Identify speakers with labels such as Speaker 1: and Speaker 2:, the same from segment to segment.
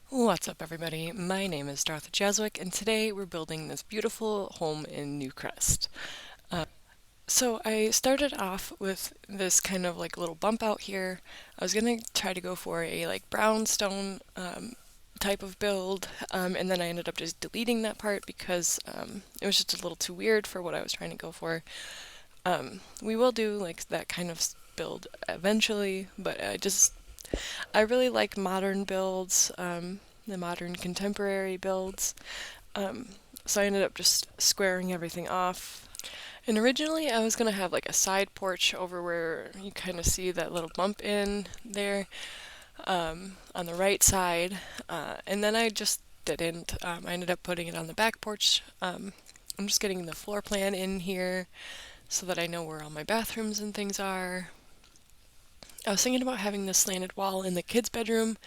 Speaker 1: What's up, everybody? My name is Dartha Jeswick, and today we're building this beautiful home in Newcrest. So I started off with this kind of like little bump out here. I was gonna try to go for a like brownstone type of build, and then I ended up just deleting that part because it was just a little too weird for what I was trying to go for. We will do like that kind of build eventually, but I really like modern builds, the modern contemporary builds. Um, so I ended up just squaring everything off. And originally I was gonna have like a side porch over where you kind of see that little bump in there on the right side. And then I just didn't. I ended up putting it on the back porch. I'm just getting the floor plan in here so that I know where all my bathrooms and things are. I was thinking about having this slanted wall in the kids' bedroom,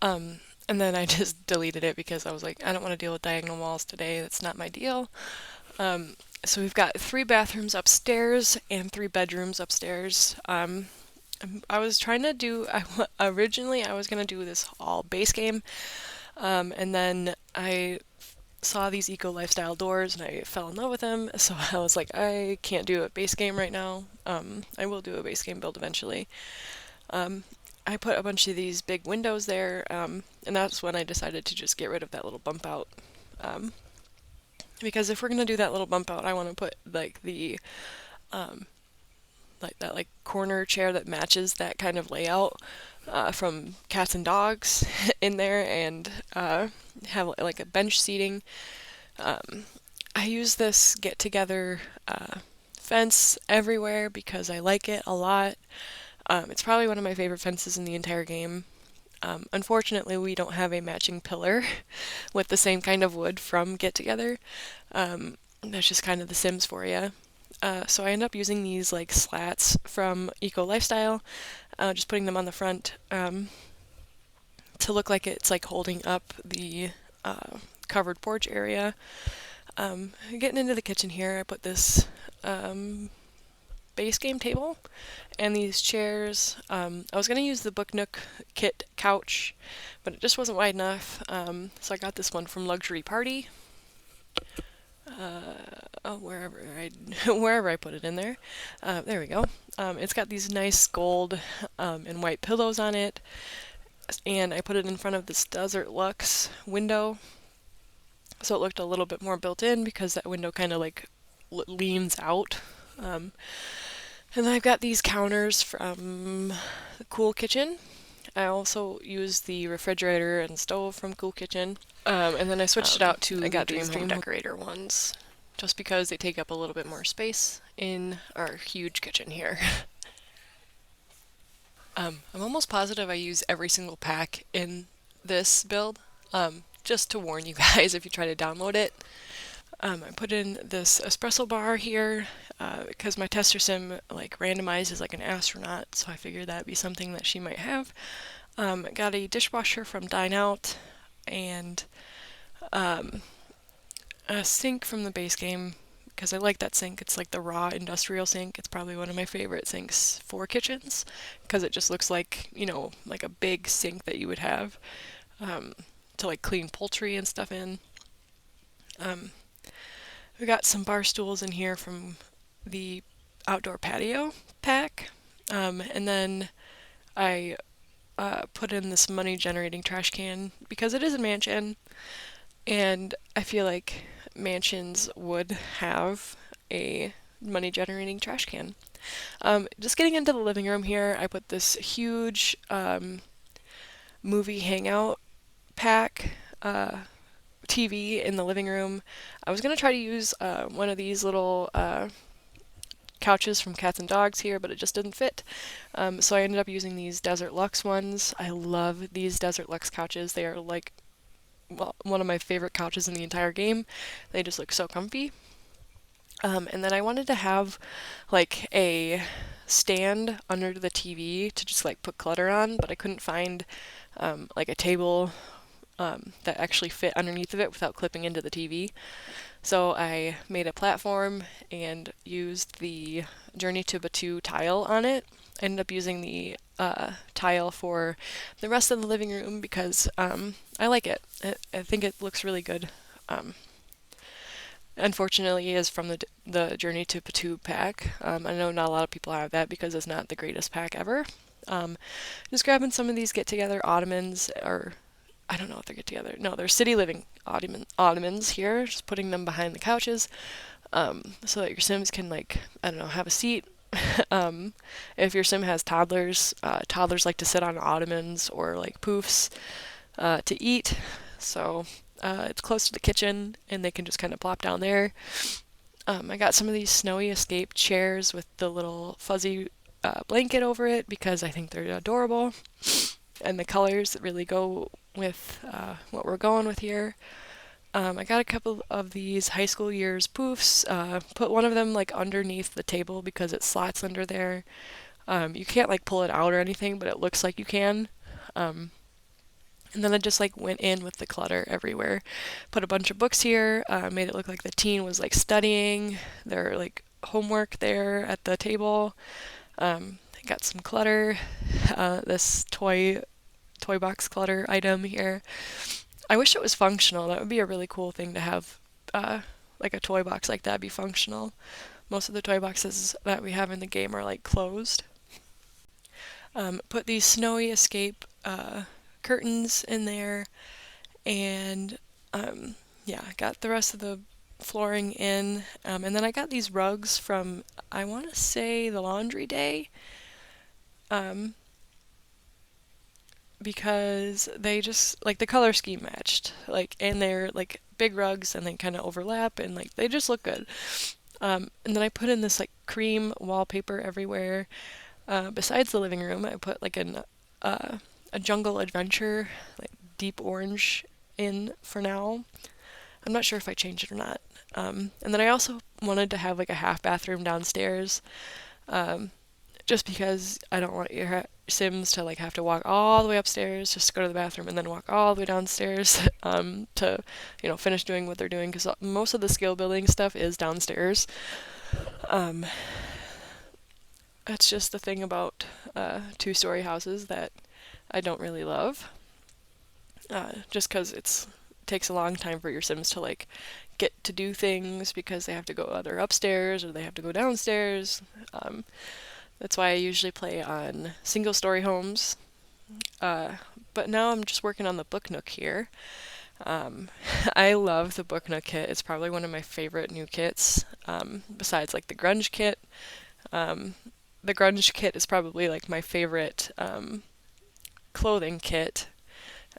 Speaker 1: and then I just deleted it because I was like, I don't want to deal with diagonal walls today. That's not my deal. So we've got three bathrooms upstairs and three bedrooms upstairs. I was trying to do, originally I was going to do this all base game, and then I saw these eco lifestyle doors and I fell in love with them. So I was like, I can't do a base game right now. I will do a base game build eventually. Um, I put a bunch of these big windows there, and that's when I decided to just get rid of that little bump out. Um, because if we're gonna do that little bump out, I want to put um, like that like corner chair that matches that kind of layout from Cats and Dogs in there, and have like a bench seating. Um, I use this get together fence everywhere because I like it a lot. It's probably one of my favorite fences in the entire game. Unfortunately, we don't have a matching pillar with the same kind of wood from Get Together. That's just kind of the Sims for you. So I end up using these like slats from Eco Lifestyle, just putting them on the front to look like it's like holding up the covered porch area. Getting into the kitchen here, I put this base game table and these chairs. I was going to use the Book Nook kit couch, but it just wasn't wide enough. So I got this one from Luxury Party. Oh, wherever I put it in there. There we go. It's got these nice gold and white pillows on it, and I put it in front of this Desert Lux window, so it looked a little bit more built in because that window kind of like leans out. Um, and then I've got these counters from the Cool Kitchen. I also use the refrigerator and stove from Cool Kitchen. And then I switched it out to
Speaker 2: I
Speaker 1: the
Speaker 2: got
Speaker 1: Dream
Speaker 2: these
Speaker 1: Home
Speaker 2: Dream Home.
Speaker 1: Decorator ones, just because they take up a little bit more space in our huge kitchen here. I'm almost positive I use every single pack in this build, just to warn you guys if you try to download it. I put in this espresso bar here because my tester sim like randomizes like an astronaut, so I figured that'd be something that she might have. Got a dishwasher from Dine Out and um, a sink from the base game because I like that sink. It's like the raw industrial sink. It's probably one of my favorite sinks for kitchens because it just looks like, like a big sink that you would have um, to like clean poultry and stuff in. Um, we got some bar stools in here from the outdoor patio pack. And then I put in this money generating trash can because it is a mansion, and I feel like mansions would have a money generating trash can. Just getting into the living room here, I put this huge movie hangout pack TV in the living room. I was gonna try to use one of these little couches from Cats and Dogs here, but it just didn't fit. So I ended up using these Desert Lux ones. I love these Desert Lux couches. They are like, well, one of my favorite couches in the entire game. They just look so comfy. And then I wanted to have like a stand under the TV to just like put clutter on, but I couldn't find like a table that actually fit underneath of it without clipping into the TV. So I made a platform and used the Journey to Batu tile on it. I ended up using the tile for the rest of the living room because I like it. I think it looks really good. Um, Unfortunately, is from the Journey to Patu pack. I know not a lot of people have that because it's not the greatest pack ever. Um, just grabbing some of these get together ottomans, or I don't know if they're get together. No, they're city living ottomans here. Just putting them behind the couches, so that your Sims can, like, I don't know, have a seat. um, if your Sim has toddlers, toddlers like to sit on ottomans or like poofs to eat. So it's close to the kitchen, and they can just kind of plop down there. I got some of these Snowy Escape chairs with the little fuzzy blanket over it because I think they're adorable, and the colors that really go with what we're going with here. I got a couple of these high school years poofs. Put one of them like underneath the table because it slots under there. You can't like pull it out or anything, but it looks like you can. Um, and then I just like went in with the clutter everywhere. Put a bunch of books here, made it look like the teen was like studying their like homework there at the table. Got some clutter, this toy box clutter item here. I wish it was functional. That would be a really cool thing to have, like a toy box like that be functional. Most of the toy boxes that we have in the game are like closed. Put these Snowy Escape curtains in there, and yeah, got the rest of the flooring in. And then I got these rugs from, I want to say, the Laundry Day, um, because they just, like, the color scheme matched. Like, and they're like big rugs and they kind of overlap and like they just look good. And then I put in this like cream wallpaper everywhere. Besides the living room, I put like a jungle adventure, like deep orange in for now. I'm not sure if I changed it or not. And then I also wanted to have like a half bathroom downstairs, um, just because I don't want your Sims to like have to walk all the way upstairs just to go to the bathroom and then walk all the way downstairs to finish doing what they're doing because most of the skill building stuff is downstairs. Um, that's just the thing about two-story houses that I don't really love, just because it takes a long time for your Sims to like get to do things because they have to go either upstairs or they have to go downstairs. Um, that's why I usually play on single-story homes. Uh, but now I'm just working on the Book Nook here. Um, I love the Book Nook kit. It's probably one of my favorite new kits, besides like the Grunge kit. Um, the Grunge kit is probably like my favorite clothing kit.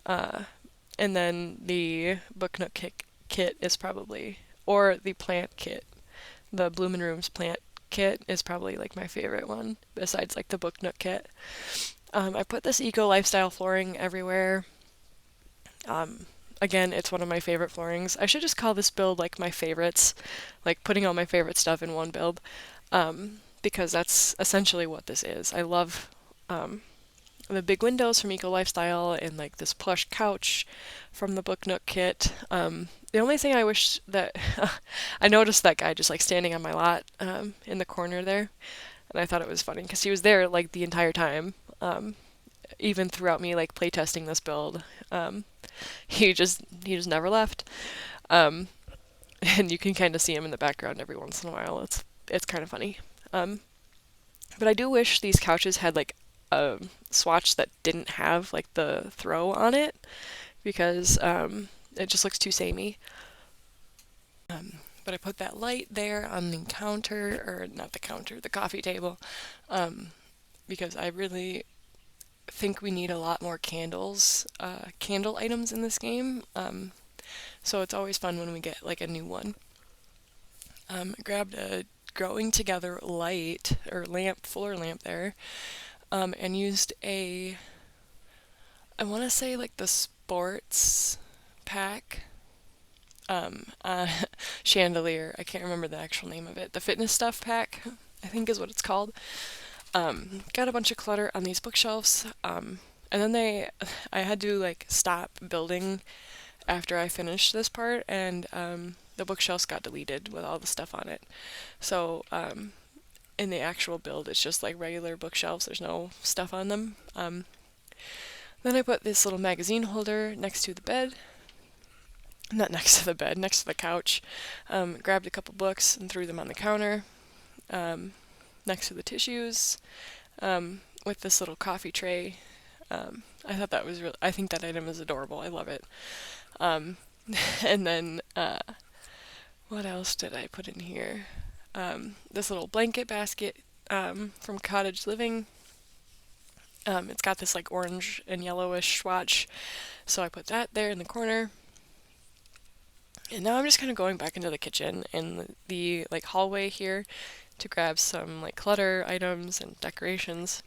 Speaker 1: Uh, and then the Book Nook kit is probably, or the plant kit. The Bloomin' Rooms plant kit is probably like my favorite one, besides like the Book Nook kit. I put this eco lifestyle flooring everywhere. Um, Again, it's one of my favorite floorings. I should just call this build like my favorites, like putting all my favorite stuff in one build, because that's essentially what this is. I love the big windows from Eco Lifestyle and like this plush couch from the Book Nook kit. The only thing I wish that I noticed that guy just like standing on my lot in the corner there, and I thought it was funny because he was there like the entire time, even throughout me like playtesting this build. He just never left, um, and you can kind of see him in the background every once in a while. It's kind of funny. Um, but I do wish these couches had like a swatch that didn't have like the throw on it because it just looks too samey. But I put that light there on the counter, or not the counter, the coffee table, um, because I really think we need a lot more candle items in this game. So it's always fun when we get like a new one. Grabbed a Growing Together light or lamp, fuller lamp there, and used I want to say like the sports pack uh, chandelier. I can't remember the actual name of it. The fitness stuff pack, I think is what it's called. Got a bunch of clutter on these bookshelves. And then I had to like stop building after I finished this part, and the bookshelves got deleted with all the stuff on it. So in the actual build, it's just like regular bookshelves. There's no stuff on them. Then I put this little magazine holder next to the bed. Not next to the bed, next to the couch. Grabbed a couple books and threw them on the counter next to the tissues with this little coffee tray. I thought that was I think that item is adorable. I love it. Um, and then what else did I put in here? This little blanket basket from Cottage Living. It's got this like orange and yellowish swatch, so I put that there in the corner. And now I'm just kind of going back into the kitchen and the like hallway here to grab some like clutter items and decorations.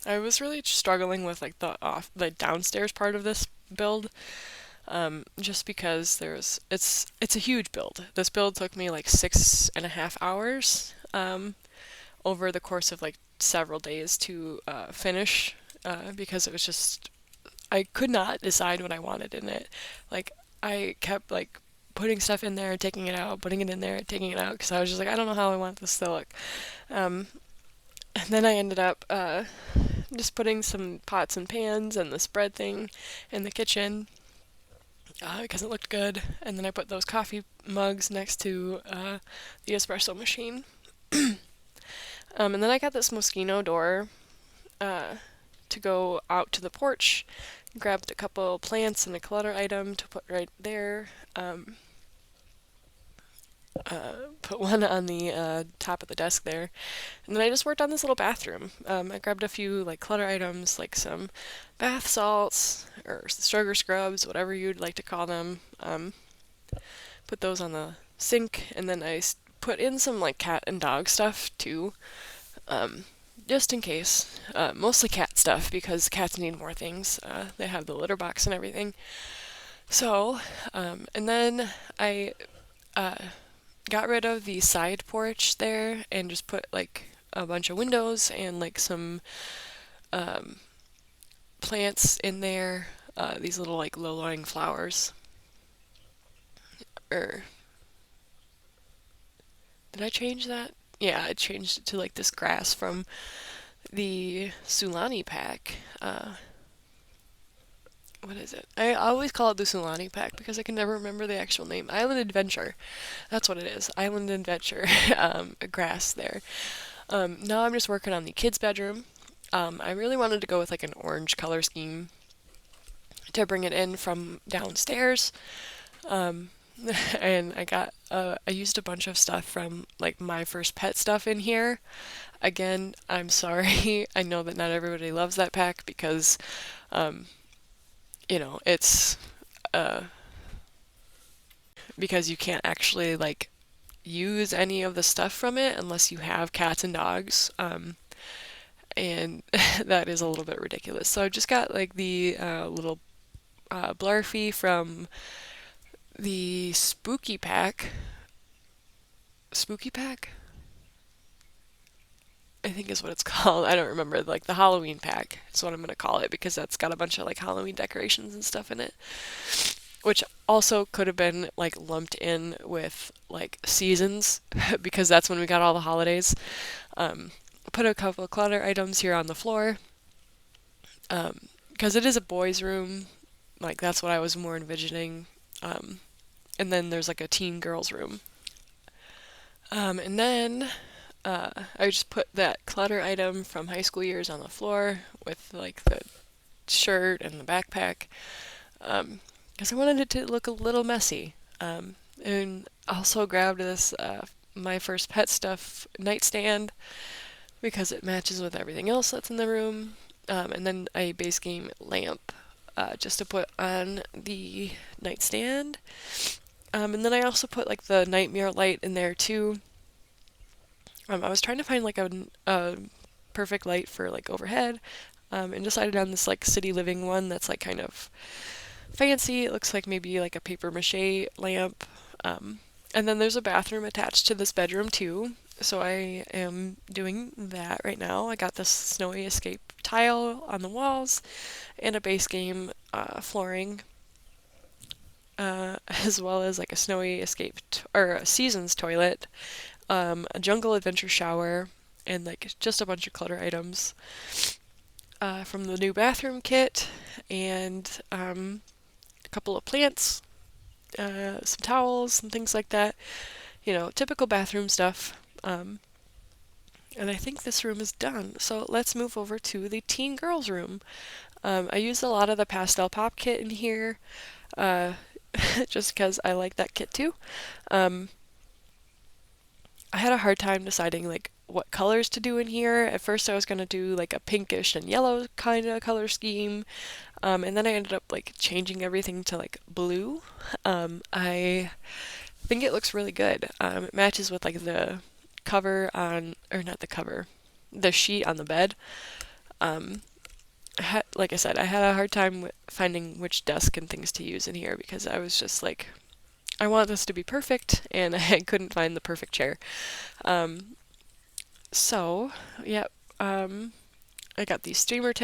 Speaker 1: I was really struggling with like the downstairs part of this build, just because it's a huge build. This build took me like 6.5 hours over the course of like several days to finish, because it was just I could not decide what I wanted in it. Like I kept like putting stuff in there, taking it out, putting it in there, taking it out, because I was just like, I don't know how I want this to look. And then I ended up just putting some pots and pans and the spread thing in the kitchen because it looked good. And then I put those coffee mugs next to the espresso machine. And then I got this Moschino door to go out to the porch. Grabbed a couple plants and a clutter item to put right there. Put one on the top of the desk there. And then I just worked on this little bathroom. I grabbed a few like clutter items, like some bath salts or sugar scrubs, whatever you'd like to call them. Put those on the sink, and then I put in some like cat and dog stuff too, just in case. Mostly cat stuff because cats need more things. They have the litter box and everything. So, and then I got rid of the side porch there and just put like a bunch of windows and like some plants in there. These little like low-lying flowers. Or did I change that? Yeah, I changed it to like this grass from the Sulani pack. What is it? I always call it the Sulani pack because I can never remember the actual name. Island Adventure. That's what it is. Island Adventure. Grass there. Now I'm just working on the kids' bedroom. I really wanted to go with like an orange color scheme to bring it in from downstairs. And I used a bunch of stuff from like My First Pet stuff in here. Again, I'm sorry. I know that not everybody loves that pack because, it's because you can't actually like use any of the stuff from it unless you have cats and dogs. And that is a little bit ridiculous. So I just got like the little Blarfy from the Spooky Pack. Spooky Pack? I think is what it's called. I don't remember. Like the Halloween pack is what I'm gonna call it because that's got a bunch of like Halloween decorations and stuff in it. Which also could have been like lumped in with like seasons because that's when we got all the holidays. Put a couple of clutter items here on the floor because it is a boys' room. Like that's what I was more envisioning. And then there's like a teen girls' room. And then I just put that clutter item from high school years on the floor with like the shirt and the backpack because I wanted it to look a little messy. And also grabbed this My First Pet stuff nightstand because it matches with everything else that's in the room. And then a base game lamp just to put on the nightstand. And then I also put like the nightmare light in there too. I was trying to find like a perfect light for like overhead, and decided on this like city living one that's like kind of fancy. It looks like maybe like a paper mache lamp. And then there's a bathroom attached to this bedroom too. So I am doing that right now. I got this Snowy Escape tile on the walls and a base game flooring, as well as like a Snowy Escape or a Seasons toilet a jungle adventure shower, and like just a bunch of clutter items from the new bathroom kit, and a couple of plants, some towels, and things like that. You know, typical bathroom stuff. And I think this room is done. So let's move over to the teen girls room. I used a lot of the pastel pop kit in here, uh, just because I like that kit too. Um, I had a hard time deciding like what colors to do in here. At first I was gonna do like a pinkish and yellow kind of color scheme, and then I ended up like changing everything to like blue. I think it looks really good. It matches with like the cover on, or not the cover, the sheet on the bed. Um, like I said, I had a hard time finding which desk and things to use in here because I was just like, I want this to be perfect, and I couldn't find the perfect chair. Um, so, yeah, I got the streamer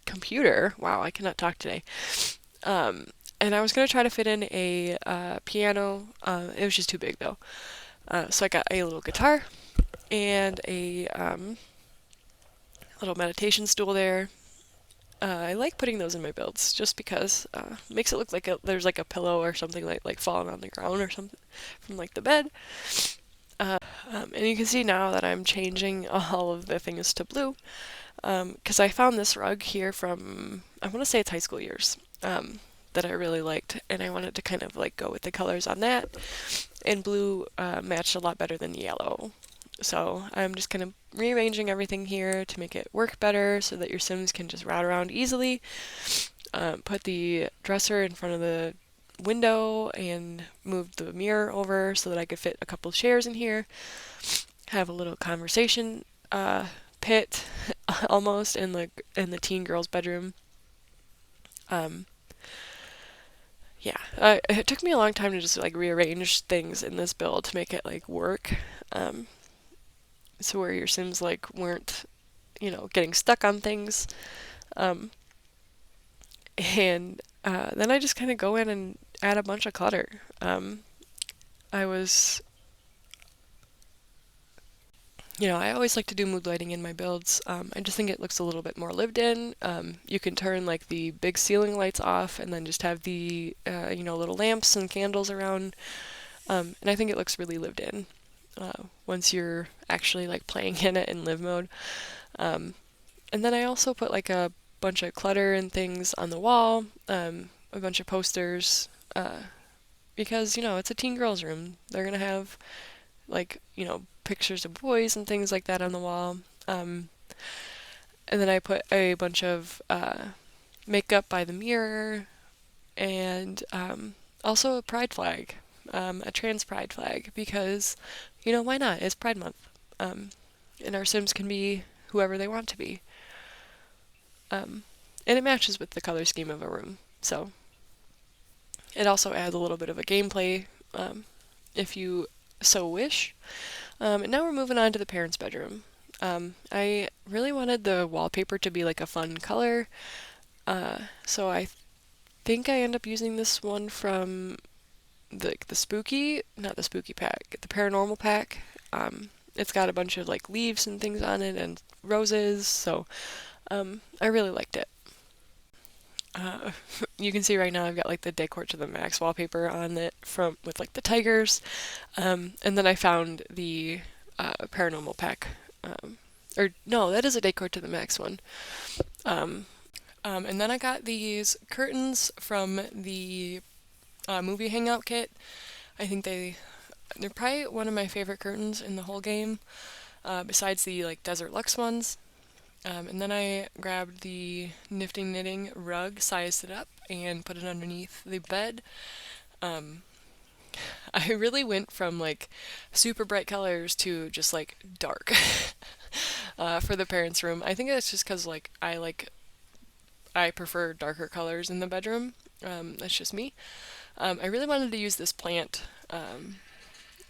Speaker 1: computer. Wow, I cannot talk today. Um, and I was gonna try to fit in a piano. It was just too big though. So I got a little guitar and a little meditation stool there. I like putting those in my builds just because makes it look like there's like a pillow or something like falling on the ground or something from like the bed. And you can see now that I'm changing all of the things to blue because I found this rug here from, I want to say it's high school years, that I really liked, and I wanted to kind of like go with the colors on that, and blue matched a lot better than yellow. So I'm just kind of rearranging everything here to make it work better so that your Sims can just route around easily. Put the dresser in front of the window and moved the mirror over so that I could fit a couple chairs in here. Have a little conversation pit almost in the teen girl's bedroom. Um, yeah, it took me a long time to just like rearrange things in this build to make it like work. So where your Sims like weren't, you know, getting stuck on things. Um, and then I just kind of go in and add a bunch of clutter. I was, you know, I always like to do mood lighting in my builds. I just think it looks a little bit more lived in. You can turn like the big ceiling lights off and then just have the, you know, little lamps and candles around. And I think it looks really lived in once you're actually like playing in it in live mode. Um, and then I also put like a bunch of clutter and things on the wall, a bunch of posters, because, you know, it's a teen girls room. They're gonna have like, you know, pictures of boys and things like that on the wall. And then I put a bunch of makeup by the mirror and also a pride flag, a trans pride flag, because, you know, why not? It's Pride Month. And our Sims can be whoever they want to be. And it matches with the color scheme of a room. So it also adds a little bit of a gameplay if you so wish. And now we're moving on to the parents' bedroom. I really wanted the wallpaper to be like a fun color, so I think I end up using this one from the spooky, not the spooky pack, the paranormal pack. It's got a bunch of like leaves and things on it and roses, so I really liked it. Uh, you can see right now I've got like the Decor to the Max wallpaper on it from with like the tigers, and then I found the paranormal pack, or no, that is a Decor to the Max one. Um, and then I got these curtains from the movie hangout kit. I think they're probably one of my favorite curtains in the whole game, besides the like Desert Luxe ones. And then I grabbed the Nifty Knitting rug, sized it up, and put it underneath the bed. Um, I really went from like super bright colors to just like dark for the parents' room. I think that's just because like I prefer darker colors in the bedroom. That's just me. I really wanted to use this plant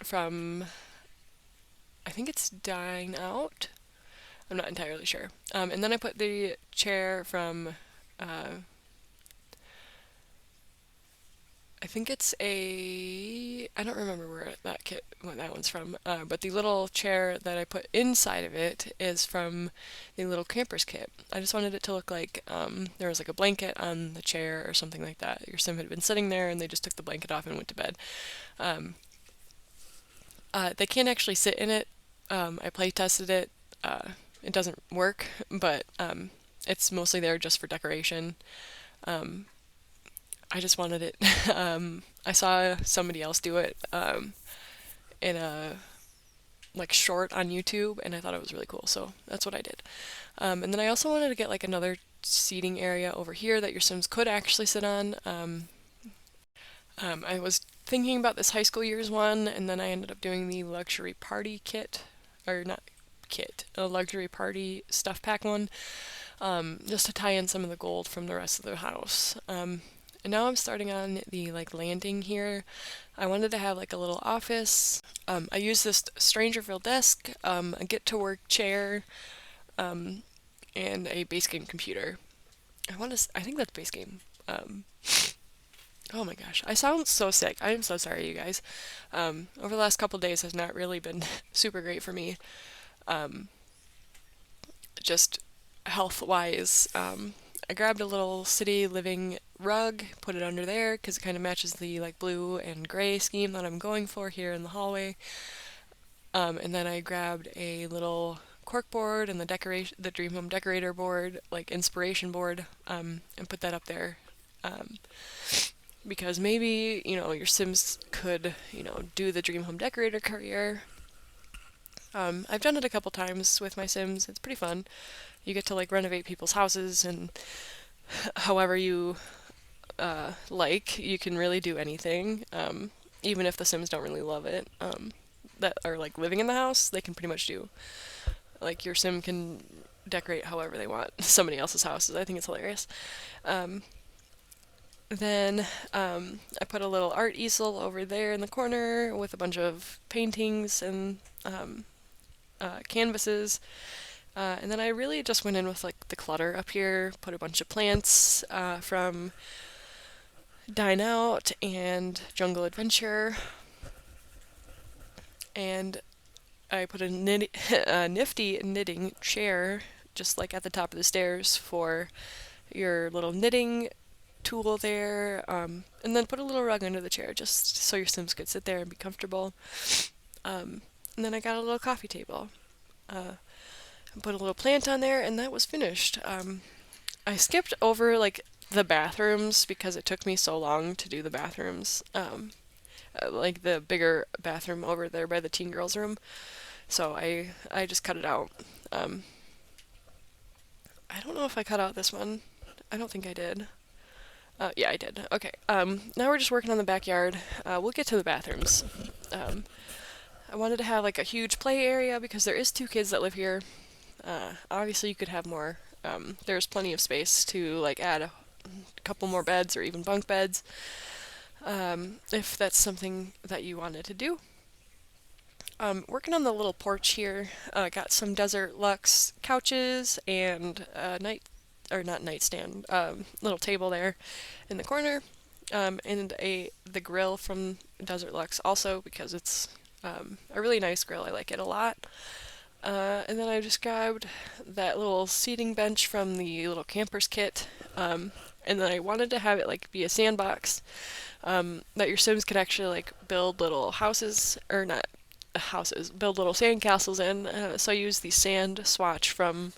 Speaker 1: from, I think it's Dine Out. I'm not entirely sure. And then I put the chair from I think it's I don't remember what that one's from, but the little chair that I put inside of it is from the little camper's kit. I just wanted it to look like there was like a blanket on the chair or something like that. Your sim had been sitting there and they just took the blanket off and went to bed. Um, they can't actually sit in it. I play tested it. It doesn't work, but it's mostly there just for decoration. Um, I just wanted it. I saw somebody else do it in a like short on YouTube, and I thought it was really cool, so that's what I did. And then I also wanted to get like another seating area over here that your Sims could actually sit on. I was thinking about this high school years one, and then I ended up doing the luxury party kit, or not kit, a luxury party stuff pack one, just to tie in some of the gold from the rest of the house. And now I'm starting on the like landing here. I wanted to have like a little office. I use this Strangerville desk, a get to work chair, um, and a base game computer. I think that's base game. Oh my gosh, I sound so sick. I am so sorry, you guys. Over the last couple days has not really been super great for me. Um, just health wise. I grabbed a little city living rug, put it under there because it kind of matches the like blue and gray scheme that I'm going for here in the hallway. And then I grabbed a little cork board and the Dream Home Decorator board, like inspiration board, and put that up there. Um, because maybe, your Sims could, do the Dream Home Decorator career. I've done it a couple times with my Sims. It's pretty fun. You get to like renovate people's houses, and however you like, you can really do anything. Even if the Sims don't really love it, that are like living in the house, they can pretty much do. Like your Sim can decorate however they want somebody else's houses. I think it's hilarious. Um, then I put a little art easel over there in the corner with a bunch of paintings and canvases. And then I really just went in with like the clutter up here, put a bunch of plants from Dine Out and Jungle Adventure, and I put a nifty knitting chair just like at the top of the stairs for your little knitting tool there, and then put a little rug under the chair just so your Sims could sit there and be comfortable. And then I got a little coffee table. Put a little plant on there, and that was finished. I skipped over like the bathrooms because it took me so long to do the bathrooms. Like the bigger bathroom over there by the teen girls' room. So I just cut it out. Um, I don't know if I cut out this one. I don't think I did. Yeah, I did. Okay. Now we're just working on the backyard. We'll get to the bathrooms. Um, I wanted to have like a huge play area because there is two kids that live here. Obviously, you could have more. There's plenty of space to like add a couple more beds or even bunk beds, if that's something that you wanted to do. Working on the little porch here, got some Desert Luxe couches and or not nightstand, little table there in the corner, and the grill from Desert Luxe also because it's a really nice grill. I like it a lot. And then I just grabbed that little seating bench from the little camper's kit. And then I wanted to have it like be a sandbox, that your Sims could actually like build little houses, or not houses, build little sand castles in. So I used the sand swatch from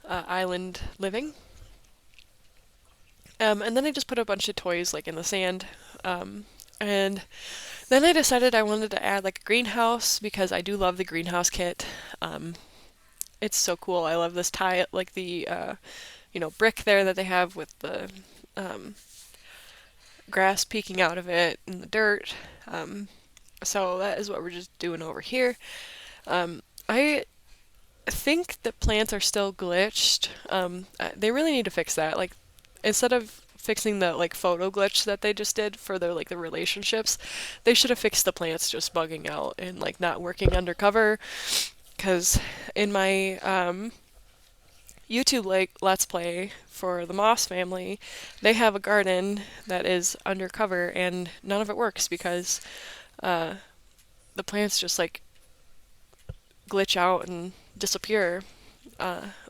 Speaker 1: Island Living. And then I just put a bunch of toys like in the sand. And then I decided I wanted to add like a greenhouse because I do love the greenhouse kit. Um, it's so cool. I love this like the brick there that they have with the um, grass peeking out of it and the dirt. So that is what we're just doing over here. I think the plants are still glitched. They really need to fix that. Like instead of fixing the like photo glitch that they just did for their like the relationships, they should have fixed the plants just bugging out and like not working undercover. Because in my YouTube like Let's Play for the Moss family, they have a garden that is undercover and none of it works because uh, the plants just like glitch out and disappear.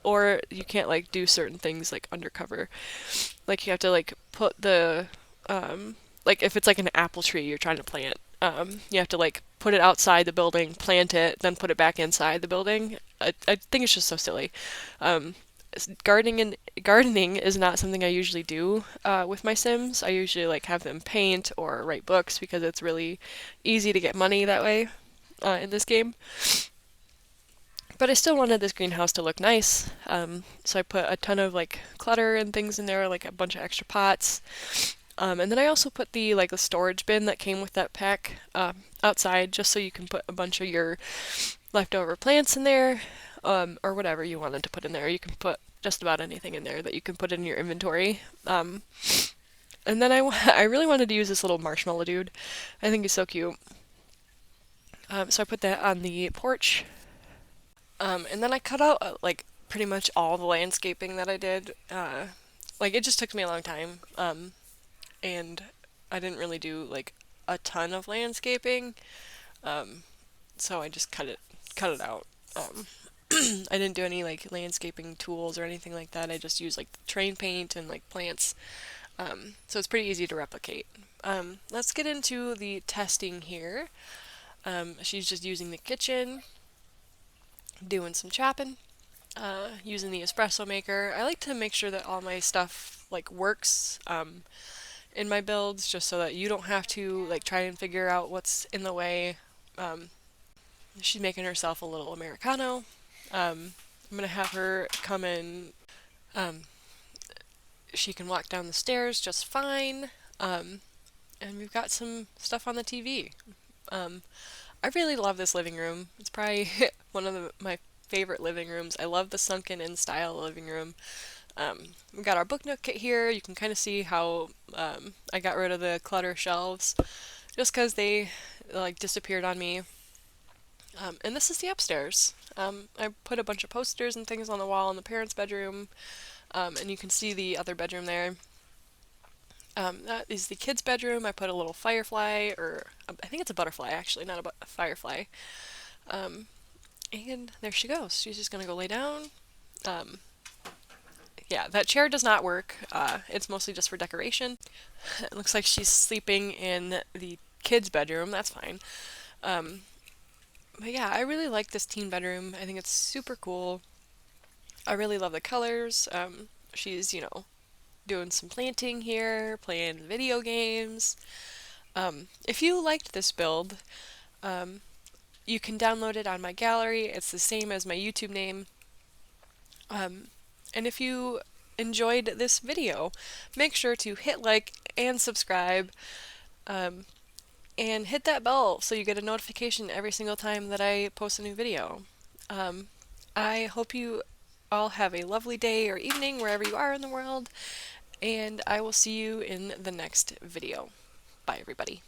Speaker 1: Or you can't like do certain things like undercover. Like you have to like put the like if it's like an apple tree you're trying to plant, you have to like put it outside the building, plant it, then put it back inside the building. I think it's just so silly. Um, gardening is not something I usually do with my Sims. I usually like have them paint or write books because it's really easy to get money that way in this game. But I still wanted this greenhouse to look nice, so I put a ton of like clutter and things in there, like a bunch of extra pots. And then I also put the like the storage bin that came with that pack outside, just so you can put a bunch of your leftover plants in there, or whatever you wanted to put in there. You can put just about anything in there that you can put in your inventory. And then I really wanted to use this little marshmallow dude. I think he's so cute. So I put that on the porch. And then I cut out like pretty much all the landscaping that I did. Like it just took me a long time. And I didn't really do like a ton of landscaping. Um, so I just cut it out. Um, I didn't do any like landscaping tools or anything like that. I just used like terrain paint and like plants. So it's pretty easy to replicate. Let's get into the testing here. She's just using the kitchen, doing some chopping, using the espresso maker. I like to make sure that all my stuff like works in my builds, just so that you don't have to like try and figure out what's in the way. Um, she's making herself a little Americano. I'm gonna have her come in. Um, she can walk down the stairs just fine. And we've got some stuff on the TV. Um, I really love this living room. It's probably one of my favorite living rooms. I love the sunken in style living room. We've got our book nook kit here. You can kind of see how I got rid of the clutter shelves just because they like disappeared on me. And this is the upstairs. I put a bunch of posters and things on the wall in the parents' bedroom, and you can see the other bedroom there. That is the kids' bedroom. I put a little firefly, or I think it's a butterfly actually, not a firefly. Um, and there she goes. She's just gonna go lay down. Um, yeah, that chair does not work. It's mostly just for decoration. It looks like she's sleeping in the kids' bedroom. That's fine. Um, but yeah, I really like this teen bedroom. I think it's super cool. I really love the colors. She's, doing some planting here, playing video games. If you liked this build, um, you can download it on my gallery. It's the same as my YouTube name. And if you enjoyed this video, make sure to hit like and subscribe, um, and hit that bell so you get a notification every single time that I post a new video. Um, I hope you all have a lovely day or evening wherever you are in the world, and I will see you in the next video. Bye, everybody.